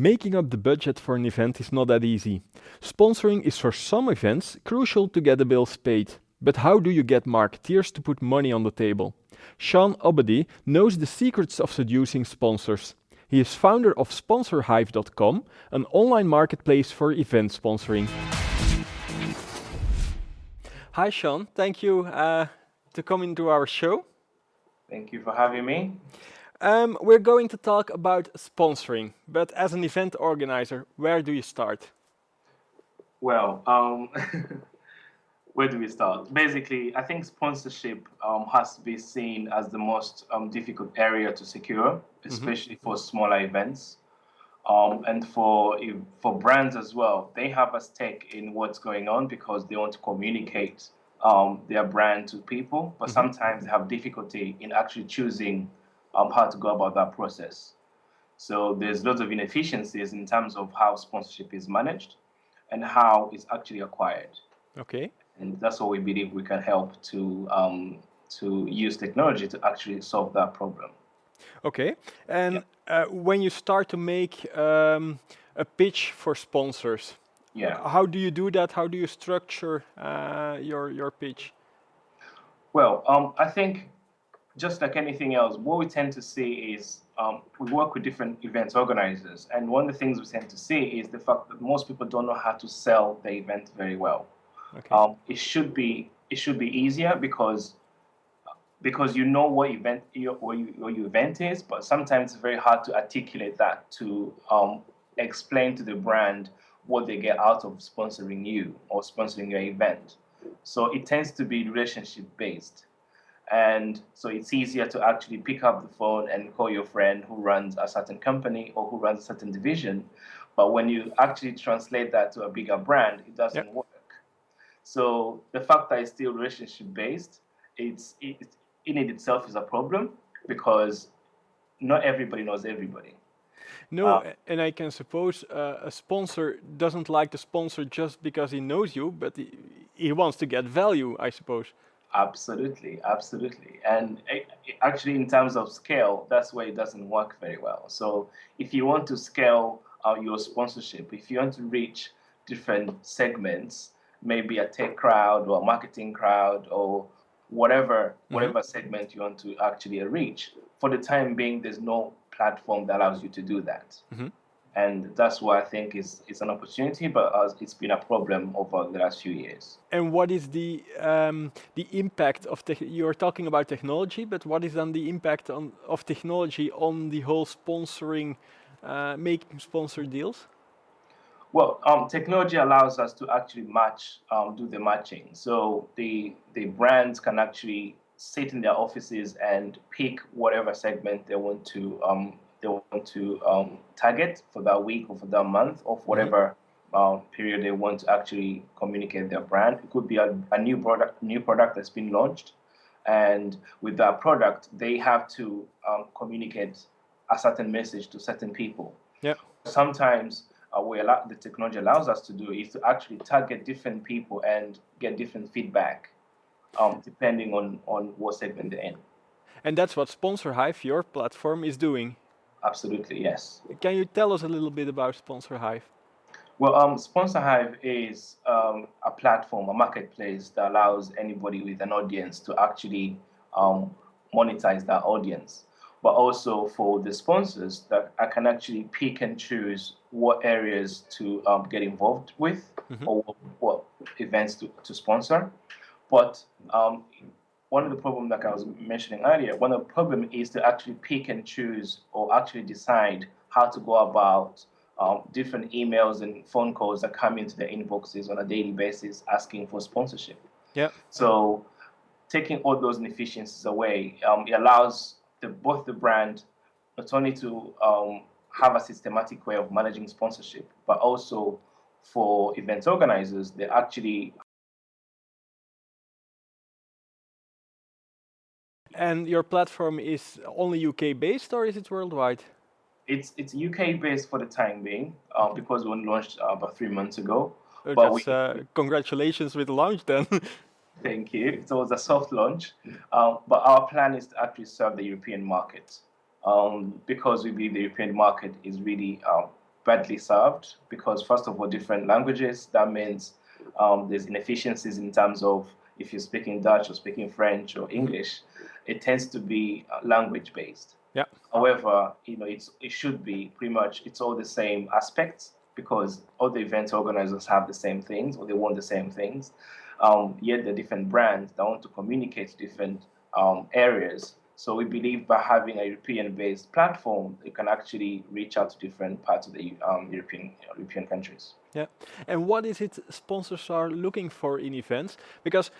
Making up the budget for an event is not that easy. Sponsoring is for some events crucial to get the bills paid. But how do you get marketeers to put money on the table? Sean Obady knows the secrets of seducing sponsors. He is founder of SponsorHive.com, an online marketplace for event sponsoring. Hi, Sean. Thank you to come into our show. Thank you for having me. We're going to talk about sponsoring, but as an event organizer, where do you start? Well, where do we start? Basically, I think sponsorship has to be seen as the most difficult area to secure, especially for smaller events. And for brands as well, they have a stake in what's going on because they want to communicate their brand to people, but sometimes they have difficulty in actually choosing how to go about that process. So there's lots of inefficiencies in terms of how sponsorship is managed and how it's actually acquired. Okay. And that's what we believe we can help to use technology to actually solve that problem. Okay. And when you start to make a pitch for sponsors, Yeah. how do you do that? How do you structure your pitch? Well, I think just like anything else, what we tend to see is we work with different events organizers, and one of the things we tend to see is the fact that most people don't know how to sell the event very well. Okay. It should be easier because you know what your event is, but sometimes it's very hard to articulate that to explain to the brand what they get out of sponsoring you or sponsoring your event. So it tends to be relationship based. And so it's easier to actually pick up the phone and call your friend who runs a certain company or who runs a certain division. But when you actually translate that to a bigger brand, it doesn't work. So the fact that it's still relationship based, it in it itself is a problem because not everybody knows everybody. No, and I can suppose a sponsor doesn't like the sponsor just because he knows you, but he wants to get value, I suppose. Absolutely, absolutely. And actually, in terms of scale, that's where it doesn't work very well. So, if you want to scale your sponsorship, if you want to reach different segments, maybe a tech crowd or a marketing crowd or whatever segment you want to actually reach, for the time being, there's no platform that allows you to do that. And that's why I think it's an opportunity, but it's been a problem over the last few years. And what is the impact of you're talking about technology, but what is then the impact of technology on the whole sponsoring, making sponsor deals? Well, technology allows us to actually do the matching. So the brands can actually sit in their offices and pick whatever segment they want to target for that week or for that month or for whatever period they want to actually communicate their brand. It could be a new product that's been launched, and with that product, they have to communicate a certain message to certain people. Yeah. Sometimes the technology allows us to do is to actually target different people and get different feedback depending on what segment they're in. And that's what SponsorHive, your platform, is doing. Absolutely, yes. Can you tell us a little bit about SponsorHive? Well, SponsorHive is a platform, a marketplace that allows anybody with an audience to actually monetize that audience, but also for the sponsors that I can actually pick and choose what areas to get involved with or what events to sponsor. But one of the problems, like I was mentioning earlier, one of the problem is to actually pick and choose or actually decide how to go about different emails and phone calls that come into their inboxes on a daily basis asking for sponsorship. Yeah. So taking all those inefficiencies away, it allows both the brand not only to have a systematic way of managing sponsorship, but also for event organizers, they actually. And your platform is only UK based or is it worldwide? It's UK based for the time being because we only launched about 3 months ago. Oh, But that's congratulations with the launch then. thank you. So it was a soft launch, but our plan is to actually serve the European market because we believe the European market is really badly served because, first of all, different languages. That means there's inefficiencies in terms of if you're speaking Dutch or speaking French or English, it tends to be language based. Yeah. However, it should be pretty much it's all the same aspects because all the event organizers have the same things or they want the same things. Yet the different brands that want to communicate different areas. So we believe by having a European-based platform, it can actually reach out to different parts of the European countries. Yeah. And what is it sponsors are looking for in events? Because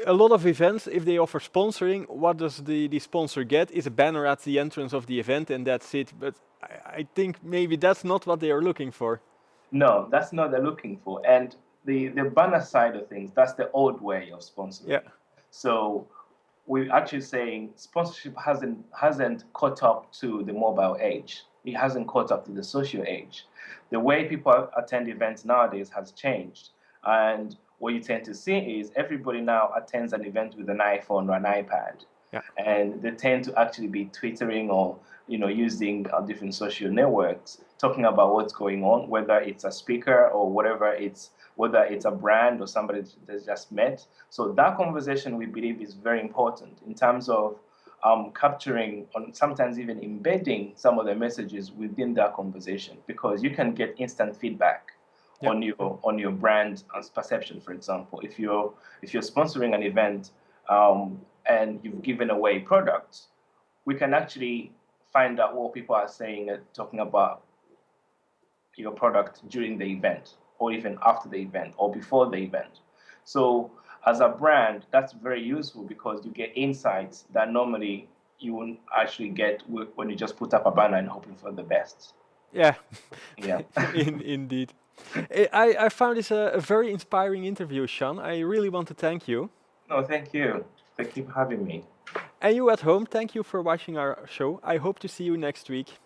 a lot of events, if they offer sponsoring, what does the sponsor get? Is a banner at the entrance of the event and that's it. But I think maybe that's not what they are looking for. No, that's not what they're looking for. And the banner side of things, that's the old way of sponsoring. Yeah. So we're actually saying sponsorship hasn't caught up to the mobile age. It hasn't caught up to the social age. The way people attend events nowadays has changed. And what you tend to see is everybody now attends an event with an iPhone or an iPad. Yeah. And they tend to actually be twittering or using different social networks, talking about what's going on, whether it's a speaker or whether it's a brand or somebody that's just met. So that conversation, we believe, is very important in terms of capturing and sometimes even embedding some of the messages within that conversation, because you can get instant feedback. Yep. on your brand perception. For example, if you're sponsoring an event and you've given away products, we can actually find out what people are saying, talking about your product during the event, or even after the event, or before the event. So as a brand, that's very useful because you get insights that normally you wouldn't actually get when you just put up a banner and hoping for the best. Yeah, yeah, indeed. I found this a very inspiring interview, Sean. I really want to thank you. No, thank you. Thank you for having me. And you at home, thank you for watching our show. I hope to see you next week.